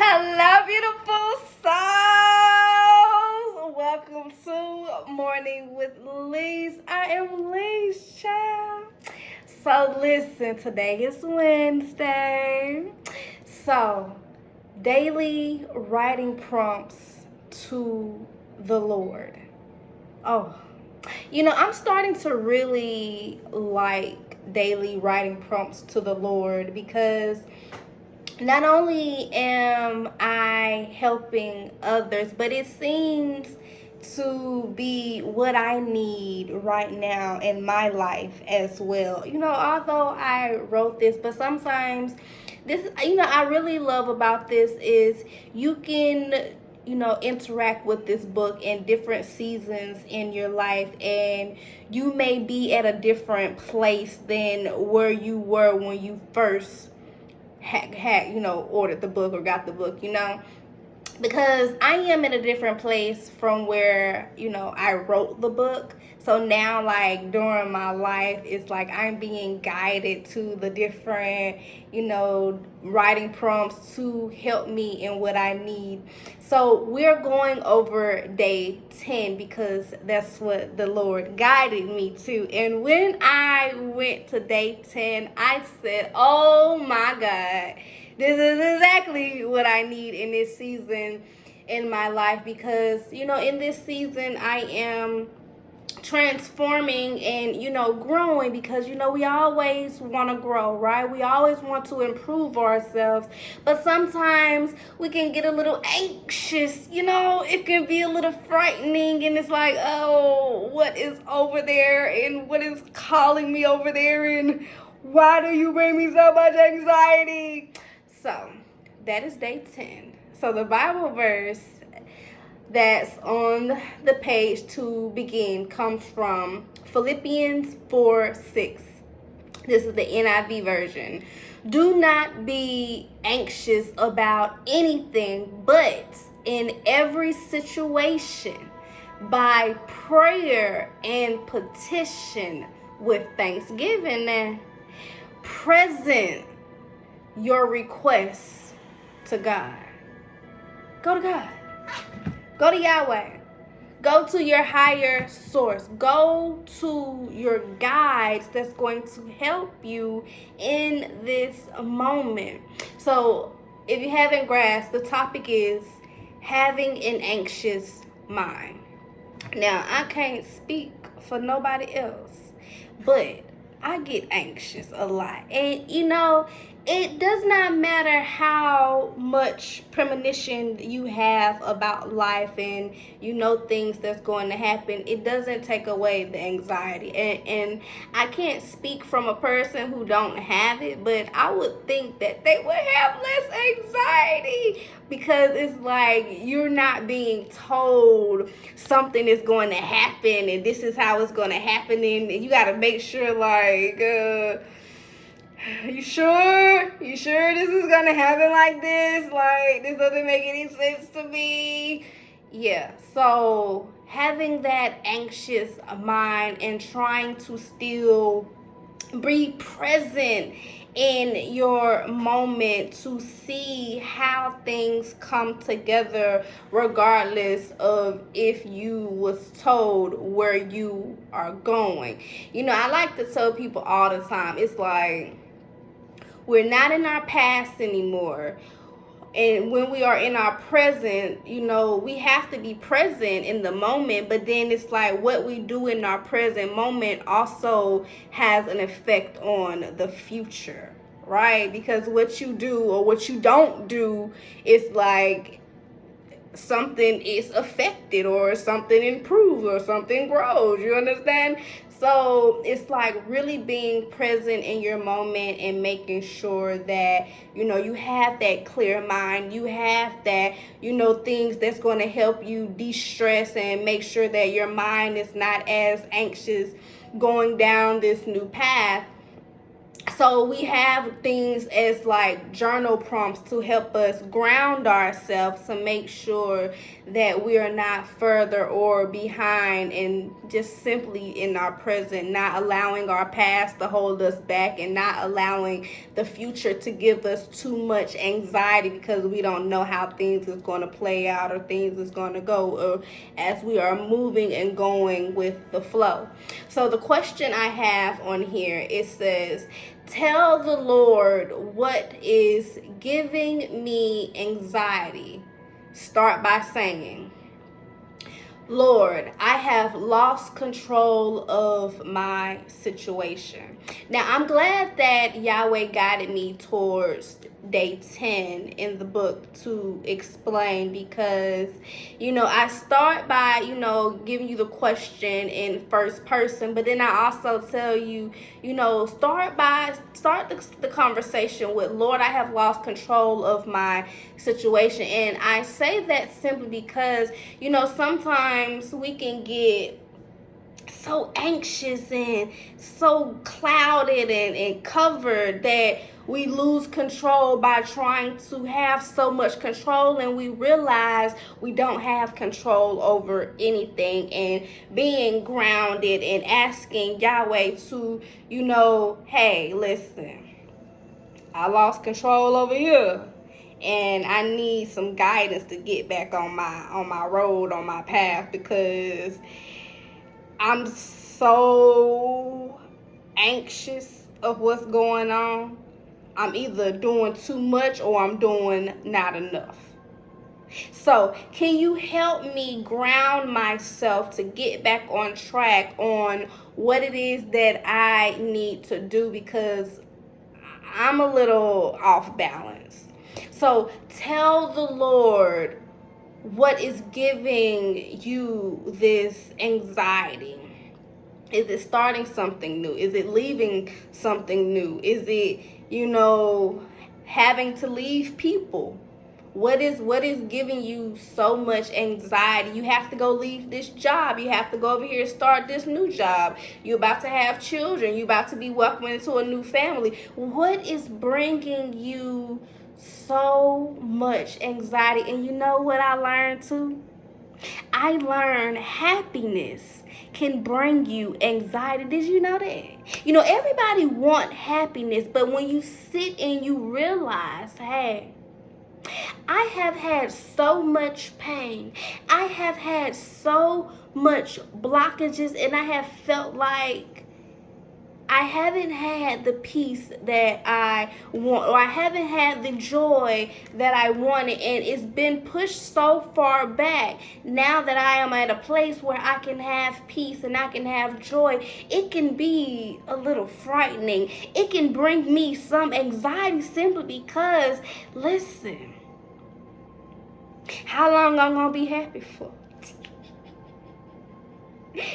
Hello, beautiful souls. Welcome to Morning with Lise. I am Lise, child. So listen, today is Wednesday. So, daily writing prompts to the Lord. Oh, I'm starting to really like daily writing prompts to the Lord because not only am I helping others, but it seems to be what I need right now in my life as well. Although I wrote this, but sometimes this, I really love about this is you can interact with this book in different seasons in your life, and you may be at a different place than where you were when you first had ordered the book or got the book, because I am in a different place from where I wrote the book. So now, like, during my life, it's like I'm being guided to the different writing prompts to help me in what I need. So we're going over day 10 because that's what the Lord guided me to. And when I went to day 10, I said, oh my God, this is exactly what I need in this season in my life, because in this season I am transforming and growing, because we always want to grow, right? We always want to improve ourselves, but sometimes we can get a little anxious. It can be a little frightening, and it's like, oh, what is over there, and what is calling me over there, and why do you bring me so much anxiety? So that is day 10. So the Bible verse that's on the page to begin comes from Philippians 4:6. This is the NIV version. Do not be anxious about anything, but in every situation, by prayer and petition with thanksgiving, present your requests to God. Go to God. Go to Yahweh. Go to your higher source. Go to your guides that's going to help you in this moment. So, if you haven't grasped, the topic is having an anxious mind. Now, I can't speak for nobody else, but I get anxious a lot. And it does not matter how much premonition you have about life and things that's going to happen, it doesn't take away the anxiety. And I can't speak from a person who don't have it, but I would think that they would have less anxiety, because it's like you're not being told something is going to happen and this is how it's going to happen, and you got to make sure, like, you sure this is gonna happen like this? Like, this doesn't make any sense to me. Yeah, so having that anxious mind and trying to still be present in your moment to see how things come together, regardless of if you was told where you are going. I like to tell people all the time, it's like, we're not in our past anymore. And when we are in our present, we have to be present in the moment. But then it's like what we do in our present moment also has an effect on the future, right? Because what you do or what you don't do is like something is affected or something improves or something grows. You understand? So it's like really being present in your moment and making sure that, you have that clear mind. You have that, things that's going to help you de-stress and make sure that your mind is not as anxious going down this new path. So we have things as like journal prompts to help us ground ourselves, to make sure that we are not further or behind, and just simply in our present, not allowing our past to hold us back, and not allowing the future to give us too much anxiety because we don't know how things is going to play out, or things is going to go, or as we are moving and going with the flow. So the question I have on here, it says, tell the Lord what is giving me anxiety. Start by saying, Lord, I have lost control of my situation. Now, I'm glad that Yahweh guided me towards day 10 in the book to explain, because, I start by, giving you the question in first person, but then I also tell you, start the conversation with, Lord, I have lost control of my situation. And I say that simply because, sometimes we can get so anxious and so clouded and covered that we lose control by trying to have so much control, and we realize we don't have control over anything. And being grounded and asking Yahweh to, hey, listen, I lost control over here, and I need some guidance to get back on my road, on my path, because I'm so anxious of what's going on. I'm either doing too much or I'm doing not enough. So can you help me ground myself to get back on track on what it is that I need to do, because I'm a little off balance. So tell the Lord what is giving you this anxiety. Is it starting something new? Is it leaving something new? Is it, having to leave people? What is giving you so much anxiety? You have to go leave this job. You have to go over here and start this new job. You're about to have children. You're about to be welcomed into a new family. What is bringing you so much anxiety? And you know what I learned too? I learned happiness can bring you anxiety. Did you know that? Everybody want happiness, but when you sit and you realize, hey, I have had so much pain. I have had so much blockages, and I have felt like I haven't had the peace that I want, or I haven't had the joy that I wanted, and it's been pushed so far back. Now that I am at a place where I can have peace and I can have joy, it can be a little frightening. It can bring me some anxiety simply because, listen, how long I'm gonna be happy for?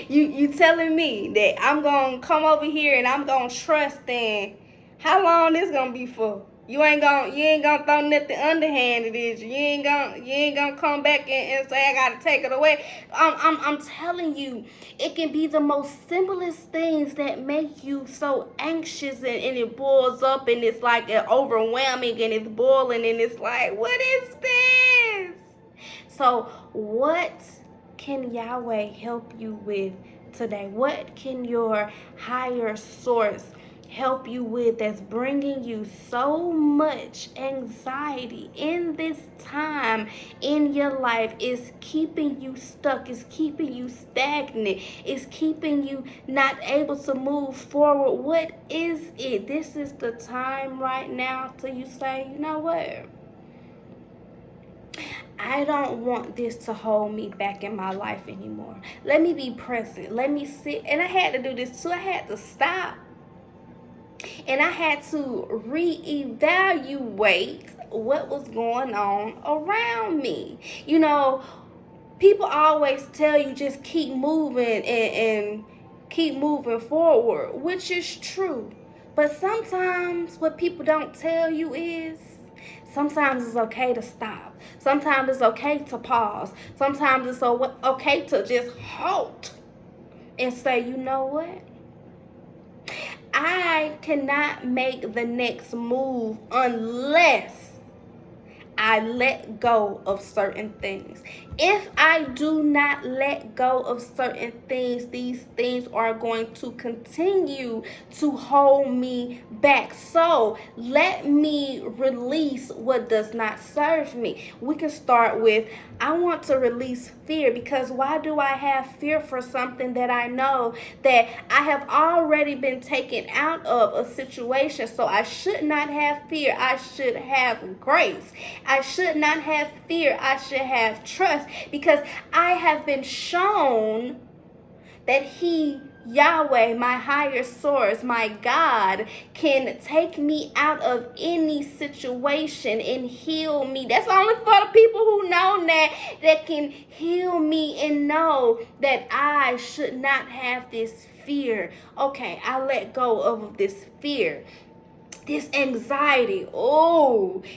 You telling me that I'm gonna come over here and I'm gonna trust in how long this gonna be for? You ain't gonna throw nothing underhanded, is you? You ain't gonna come back and say I gotta take it away. I'm telling you, it can be the most simplest things that make you so anxious, and it boils up, and it's like overwhelming, and it's boiling, and it's like, what is this? So what can Yahweh help you with today? What can your higher source help you with that's bringing you so much anxiety in this time in your life? Is keeping you stuck, is keeping you stagnant, is keeping you not able to move forward. What is it? This is the time right now till you say, you know what? I don't want this to hold me back in my life anymore. Let me be present. Let me sit. And I had to do this too. I had to stop. And I had to reevaluate what was going on around me. People always tell you just keep moving and keep moving forward, which is true. But sometimes what people don't tell you is, sometimes it's okay to stop. Sometimes it's okay to pause. Sometimes it's okay to just halt and say, you know what? I cannot make the next move unless I let go of certain things. If I do not let go of certain things, these things are going to continue to hold me back. So let me release what does not serve me. We can start with, I want to release fear, because why do I have fear for something that I know that I have already been taken out of a situation? So I should not have fear. I should have grace. I should not have fear. I should have trust, because I have been shown that Yahweh, my higher source, my God, can take me out of any situation and heal me. That's only for the people who know that can heal me and know that I should not have this fear. Okay, I let go of this fear. This anxiety,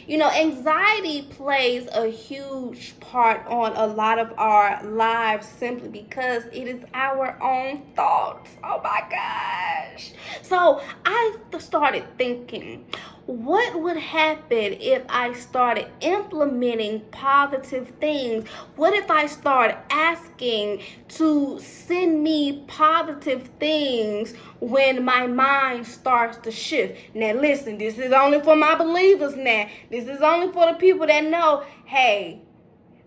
anxiety plays a huge part on a lot of our lives simply because it is our own thoughts. Oh my gosh. So I started thinking, what would happen if I started implementing positive things? What if I start asking to send me positive things when my mind starts to shift? Now listen, this is only for my believers now. This is only for the people that know, hey,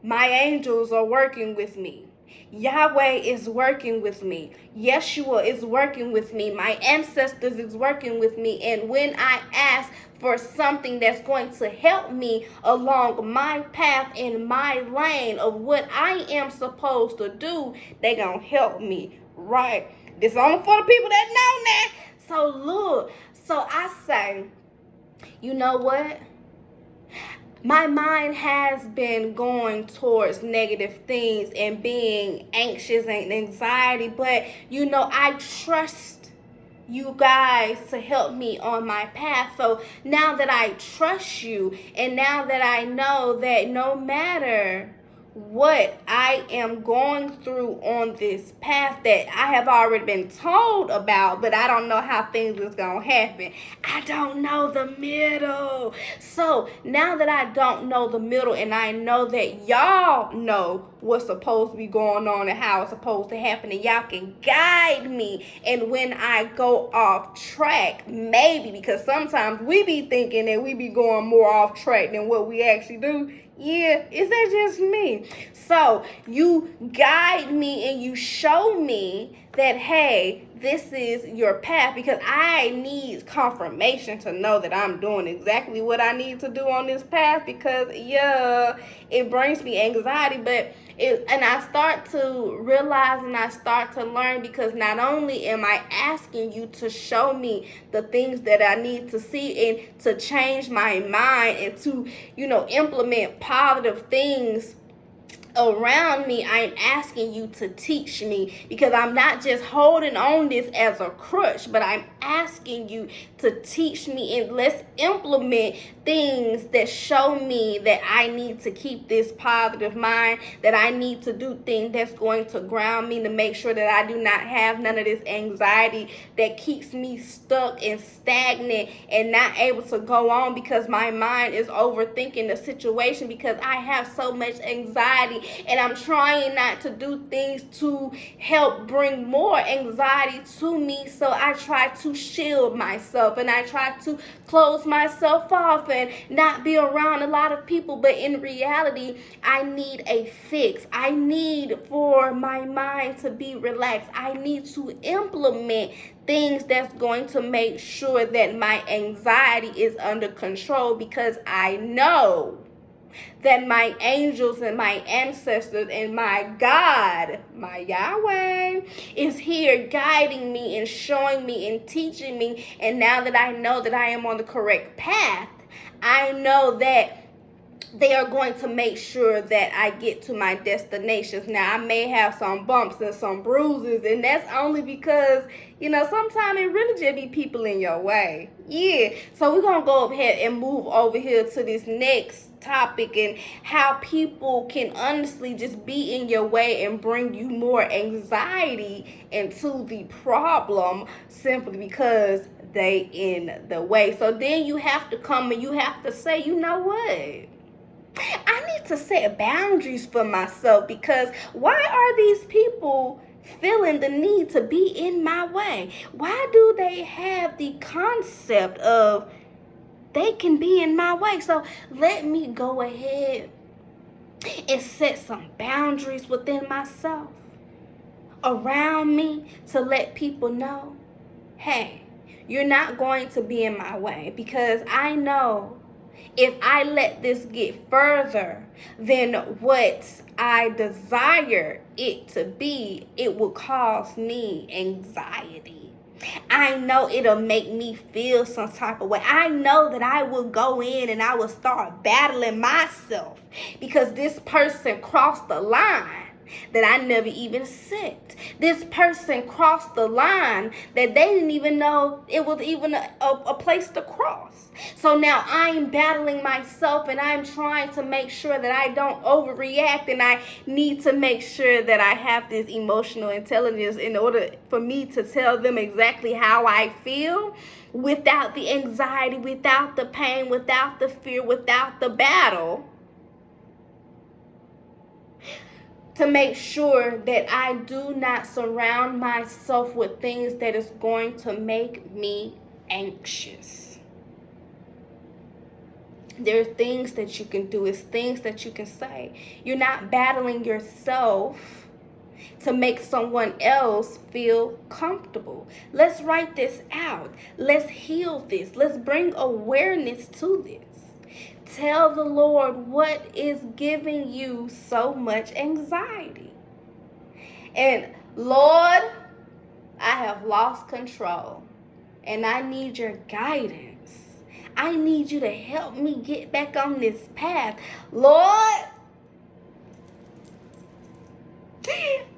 my angels are working with me. Yahweh is working with me. Yeshua is working with me. My ancestors is working with me. And when I ask for something that's going to help me along my path in my lane of what I am supposed to do, they gonna help me, right? This is only for the people that know that. So look, so I say, you know what? My mind has been going towards negative things and being anxious and anxiety, but I trust you guys to help me on my path. So now that I trust you, and now that I know that no matter what I am going through on this path that I have already been told about, but I don't know how things is going to happen. I don't know the middle. So now that I don't know the middle, and I know that y'all know what's supposed to be going on and how it's supposed to happen, and y'all can guide me. And when I go off track, maybe, because sometimes we be thinking that we be going more off track than what we actually do. Yeah, is that just me? So you guide me and you show me that, hey, this is your path, because I need confirmation to know that I'm doing exactly what I need to do on this path, because it brings me anxiety, and I start to realize and I start to learn, because not only am I asking you to show me the things that I need to see and to change my mind and to, implement positive things around me, I'm asking you to teach me, because I'm not just holding on this as a crutch, but I'm asking you to teach me, and let's implement things that show me that I need to keep this positive mind, that I need to do things that's going to ground me, to make sure that I do not have none of this anxiety that keeps me stuck and stagnant and not able to go on, because my mind is overthinking the situation, because I have so much anxiety and I'm trying not to do things to help bring more anxiety to me. So I try to shield myself and I try to close myself off and not be around a lot of people. But in reality, I need a fix. I need for my mind to be relaxed. I need to implement things that's going to make sure that my anxiety is under control, because I know that my angels and my ancestors and my God, my Yahweh, is here guiding me and showing me and teaching me. And now that I know that I am on the correct path, I know that they are going to make sure that I get to my destinations. Now, I may have some bumps and some bruises, and that's only because, sometimes it really just be people in your way. Yeah, so we're going to go ahead and move over here to this next topic, and how people can honestly just be in your way and bring you more anxiety into the problem, simply because they in the way. So then you have to come and you have to say, you know what? I need to set boundaries for myself, because why are these people feeling the need to be in my way? Why do they have the concept of they can be in my way? So let me go ahead and set some boundaries within myself, around me, to let people know, hey, you're not going to be in my way, because I know if I let this get further than what I desire it to be, it will cause me anxiety. I know it'll make me feel some type of way. I know that I will go in and I will start battling myself because this person crossed the line that I never even set. This person crossed the line that they didn't even know it was even a place to cross. So now I'm battling myself and I'm trying to make sure that I don't overreact, and I need to make sure that I have this emotional intelligence in order for me to tell them exactly how I feel without the anxiety, without the pain, without the fear, without the battle, to make sure that I do not surround myself with things that is going to make me anxious. There are things that you can do. It's things that you can say. You're not battling yourself to make someone else feel comfortable. Let's write this out. Let's heal this. Let's bring awareness to this. Tell the Lord what is giving you so much anxiety. And Lord, I have lost control and I need your guidance. I need you to help me get back on this path. Lord,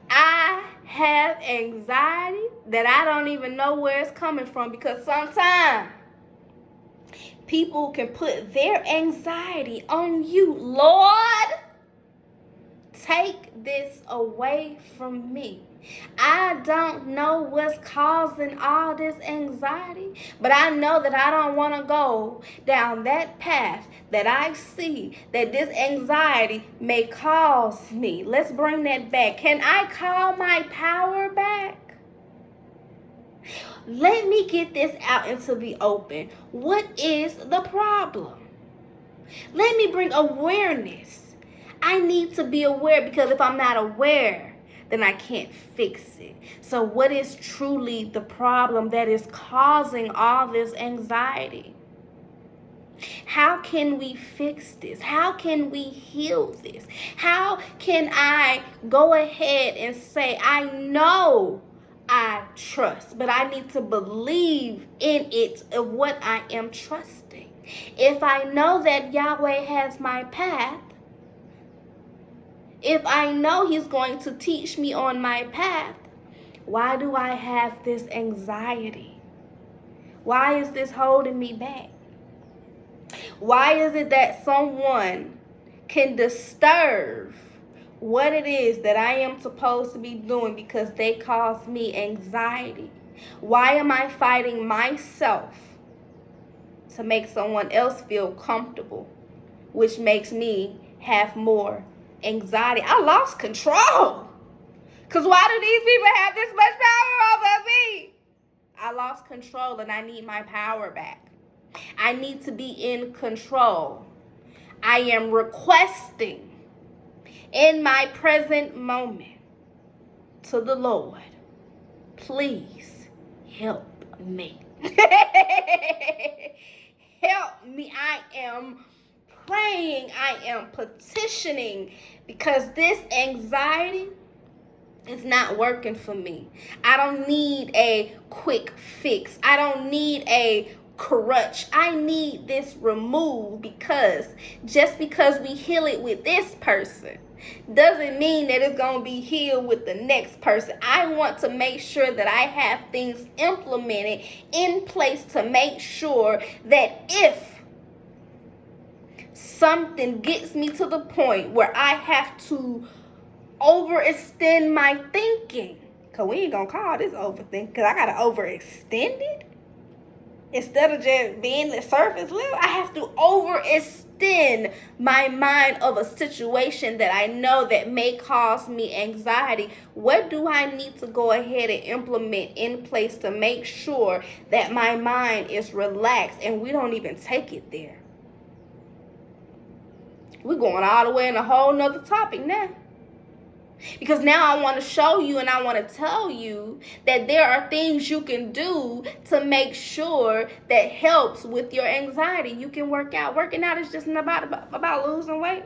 I have anxiety that I don't even know where it's coming from, because sometimes people can put their anxiety on you. Lord, take this away from me. I don't know what's causing all this anxiety, but I know that I don't want to go down that path that I see that this anxiety may cause me. Let's bring that back. Can I call my power back? Let me get this out into the open. What is the problem? Let me bring awareness. I need to be aware, because if I'm not aware, then I can't fix it. So what is truly the problem that is causing all this anxiety? How can we fix this? How can we heal this? How can I go ahead and say, I know I trust, but I need to believe in it of what I am trusting. If I know that Yahweh has my path, if I know he's going to teach me on my path, why do I have this anxiety? Why is this holding me back? Why is it that someone can disturb what it is that I am supposed to be doing because they cause me anxiety? Why am I fighting myself to make someone else feel comfortable, which makes me have more anxiety? I lost control. Because why do these people have this much power over me? I lost control and I need my power back. I need to be in control. I am requesting in my present moment to the Lord, please help me. Help me. I am praying, I am petitioning, because this anxiety is not working for me. I don't need a quick fix. I don't need a crutch. I need this removed, because just because we heal it with this person doesn't mean that it's going to be healed with the next person. I want to make sure that I have things implemented in place to make sure that if something gets me to the point where I have to overextend my thinking, because we ain't going to call this overthink, because I got to overextend it. Instead of just being the surface level, I have to overextend my mind of a situation that I know that may cause me anxiety. What do I need to go ahead and implement in place to make sure that my mind is relaxed and we don't even take it there? We're going all the way in a whole nother topic now. Because now I want to show you and I want to tell you that there are things you can do to make sure that helps with your anxiety. You can work out. Working out is just not about losing weight.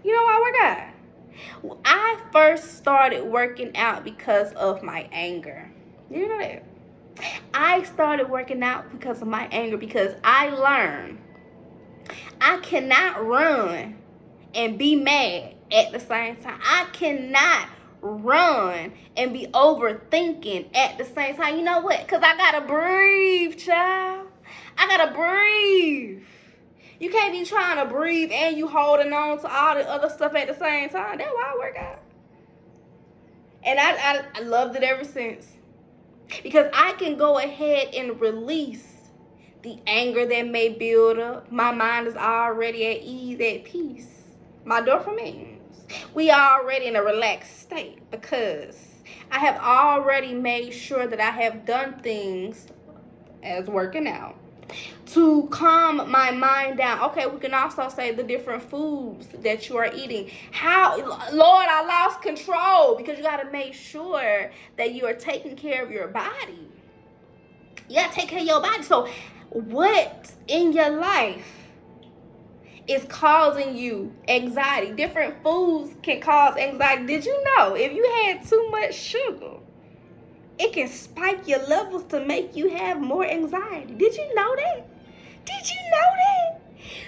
You know why I work out? I first started working out because of my anger. You know that? I started working out because of my anger, because I learned I cannot run and be mad at the same time. I cannot run and be overthinking at the same time. You know what? Because I got to breathe, child. I got to breathe. You can't be trying to breathe and you holding on to all the other stuff at the same time. That's why I work out. And I loved it ever since. Because I can go ahead and release the anger that may build up. My mind is already at ease, at peace. My dopamine. We are already in a relaxed state because I have already made sure that I have done things as working out to calm my mind down. Okay, we can also say the different foods that you are eating. How, Lord, I lost control, because you got to make sure that you are taking care of your body. You got to take care of your body. So what in your life is causing you anxiety? Different foods can cause anxiety. Did you know if you had too much sugar, it can spike your levels to make you have more anxiety? Did you know that? Did you know that?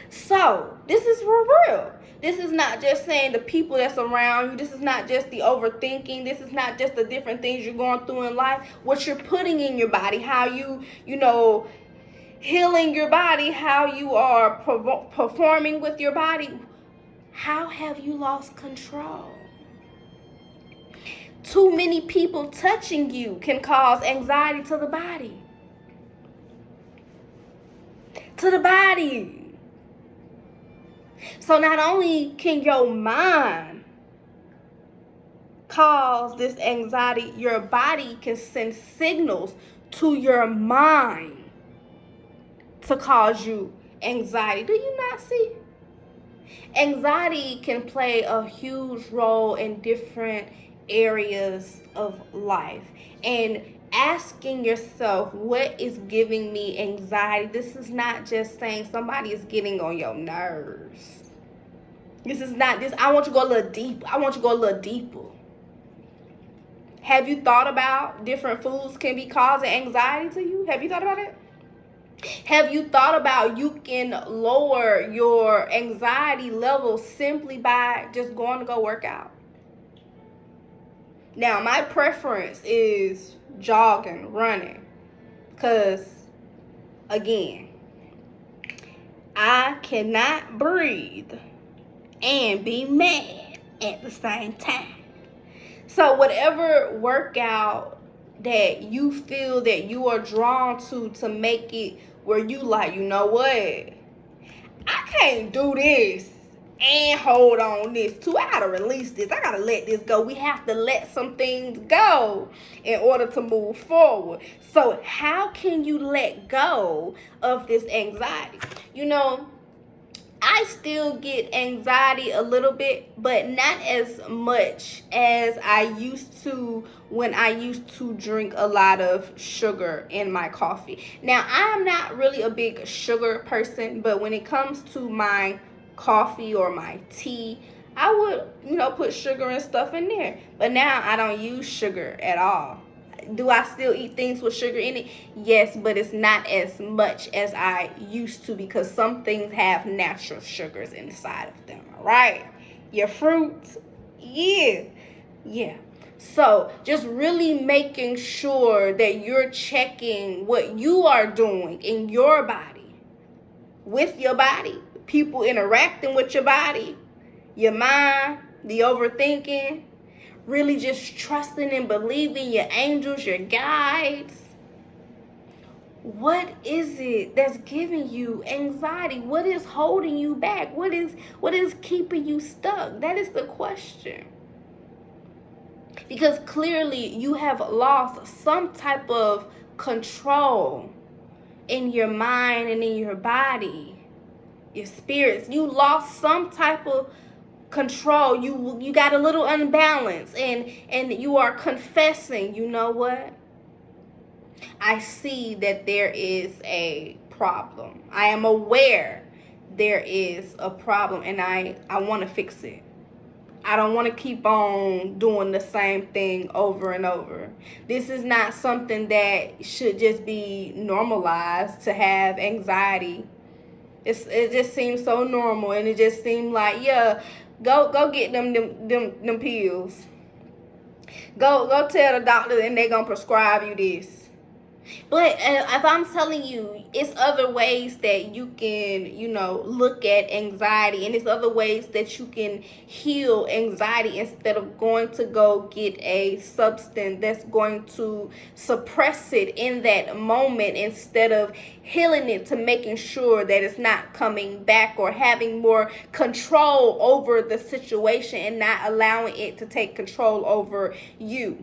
So this is for real. This is not just saying the people that's around you. This is not just the overthinking. This is not just the different things you're going through in life. What you're putting in your body, how you healing your body, how you are performing with your body. How have you lost control? Too many people touching you can cause anxiety to the body. To the body. So not only can your mind cause this anxiety, your body can send signals to your mind to cause you anxiety. Do you not see? Anxiety can play a huge role in different areas of life. And asking yourself, what is giving me anxiety? This is not just saying somebody is getting on your nerves. This is not this. I want you to go a little deep. I want you to go a little deeper. Have you thought about different foods can be causing anxiety to you? Have you thought about it? Have you thought about you can lower your anxiety level simply by just going to go work out? Now, my preference is jogging, running, because, again, I cannot breathe and be mad at the same time. So whatever workout that you feel that you are drawn to make it where you like, you know what, I can't do this and hold on this too. I gotta release this. I gotta let this go. We have to let some things go in order to move forward. So how can you let go of this anxiety? I still get anxiety a little bit, but not as much as I used to when I used to drink a lot of sugar in my coffee. Now, I'm not really a big sugar person, but when it comes to my coffee or my tea, I would, put sugar and stuff in there. But now I don't use sugar at all. Do I still eat things with sugar in it? Yes, but it's not as much as I used to, because some things have natural sugars inside of them, all right? Your fruits, yeah. So just really making sure that you're checking what you are doing in your body, with your body, people interacting with your body, your mind, the overthinking. Really just trusting and believing your angels, your guides. What is it that's giving you anxiety? What is holding you back? What is keeping you stuck? That is the question. Because clearly you have lost some type of control in your mind and in your body, your spirits. You lost some type of control. You got a little unbalanced, and you are confessing, you know what? I see that there is a problem. I am aware there is a problem, and I want to fix it. I don't want to keep on doing the same thing over and over. This is not something that should just be normalized, to have anxiety. It just seems so normal, and it just seems like, yeah, go get them pills. Go tell the doctor, and they're gonna prescribe you this. But if I'm telling you, it's other ways that you can, look at anxiety, and it's other ways that you can heal anxiety instead of going to go get a substance that's going to suppress it in that moment, instead of healing it to making sure that it's not coming back, or having more control over the situation and not allowing it to take control over you.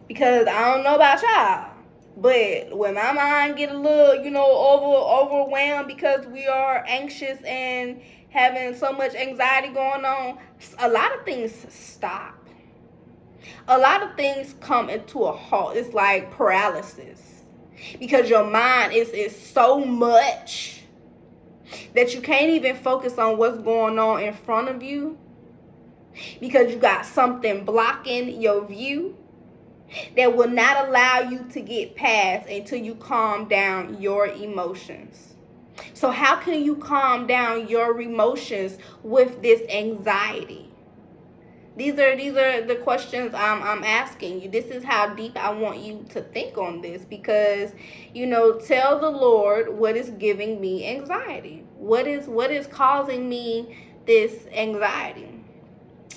Because I don't know about y'all, but when my mind get a little, overwhelmed because we are anxious and having so much anxiety going on, a lot of things stop. A lot of things come into a halt. It's like paralysis. Because your mind is so much that you can't even focus on what's going on in front of you, because you got something blocking your view that will not allow you to get past until you calm down your emotions. So how can you calm down your emotions with this anxiety? These are the questions I'm asking you. This is how deep I want you to think on this, because tell the Lord what is giving me anxiety. What is causing me this anxiety?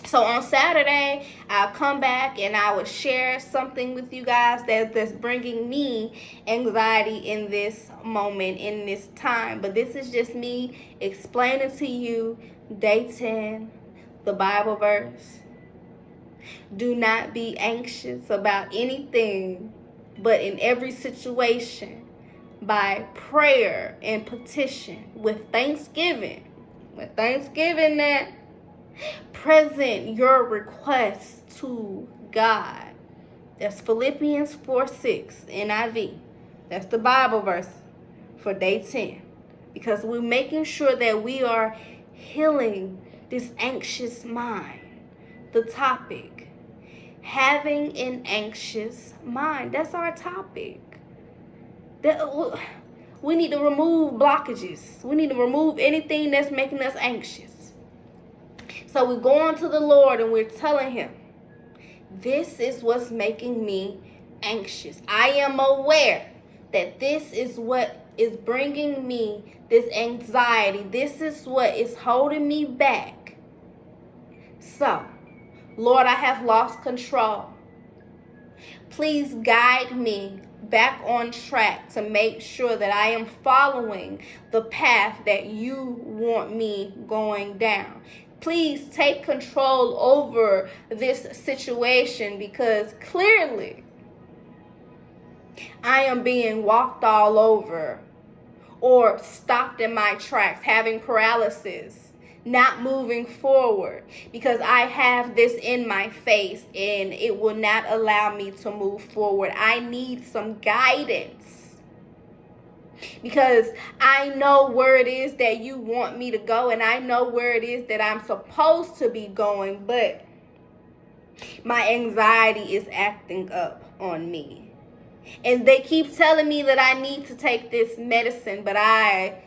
So on Saturday, I'll come back and I will share something with you guys that's bringing me anxiety in this moment, in this time. But this is just me explaining to you day 10, the Bible verse. Do not be anxious about anything, but in every situation, by prayer and petition, with thanksgiving. That present your requests to God. That's Philippians 4:6 NIV. That's the Bible verse for day 10. Because we're making sure that we are healing this anxious mind. The topic, having an anxious mind. That's our topic. We need to remove blockages. We need to remove anything that's making us anxious. So we're going to the Lord and we're telling him, this is what's making me anxious. I am aware that this is what is bringing me this anxiety. This is what is holding me back. So, Lord, I have lost control. Please guide me back on track to make sure that I am following the path that you want me going down. Please take control over this situation, because clearly I am being walked all over or stopped in my tracks, having paralysis, not moving forward, because I have this in my face and it will not allow me to move forward. I need some guidance, because I know where it is that you want me to go, and I know where it is that I'm supposed to be going, but my anxiety is acting up on me. And they keep telling me that I need to take this medicine, but I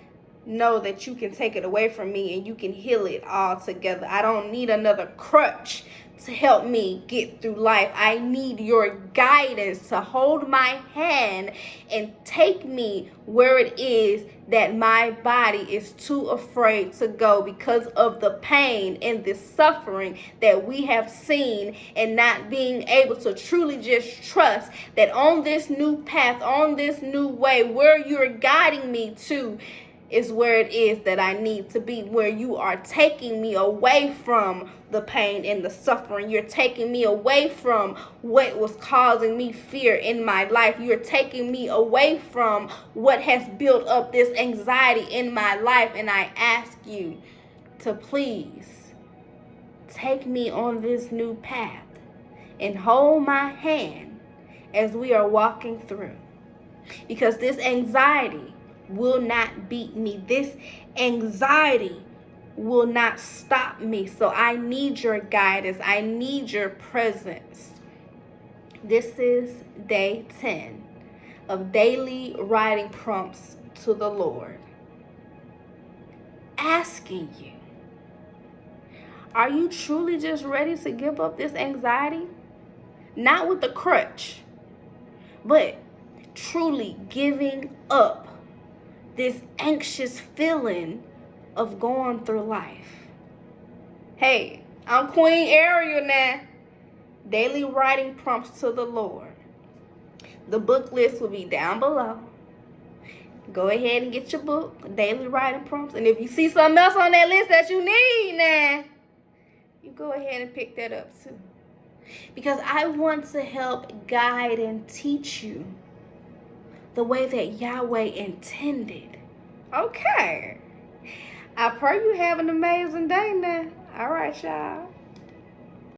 know that you can take it away from me and you can heal it all together. I don't need another crutch to help me get through life. I need your guidance to hold my hand and take me where it is that my body is too afraid to go because of the pain and the suffering that we have seen, and not being able to truly just trust that on this new path, on this new way, where you're guiding me to is where it is that I need to be, where you are taking me away from the pain and the suffering. You're taking me away from what was causing me fear in my life. You're taking me away from what has built up this anxiety in my life. And I ask you to please take me on this new path and hold my hand as we are walking through. Because this anxiety will not beat me. This anxiety will not stop me. So I need your guidance. I need your presence. This is day 10 of daily writing prompts to the Lord. Asking you, are you truly just ready to give up this anxiety? Not with the crutch, but truly giving up this anxious feeling of going through life. Hey, I'm Queen Ariel now. Daily writing prompts to the Lord. The book list will be down below. Go ahead and get your book, Daily Writing Prompts. And if you see something else on that list that you need now, you go ahead and pick that up too. Because I want to help guide and teach you the way that Yahweh intended. Okay. I pray you have an amazing day now. All right, y'all.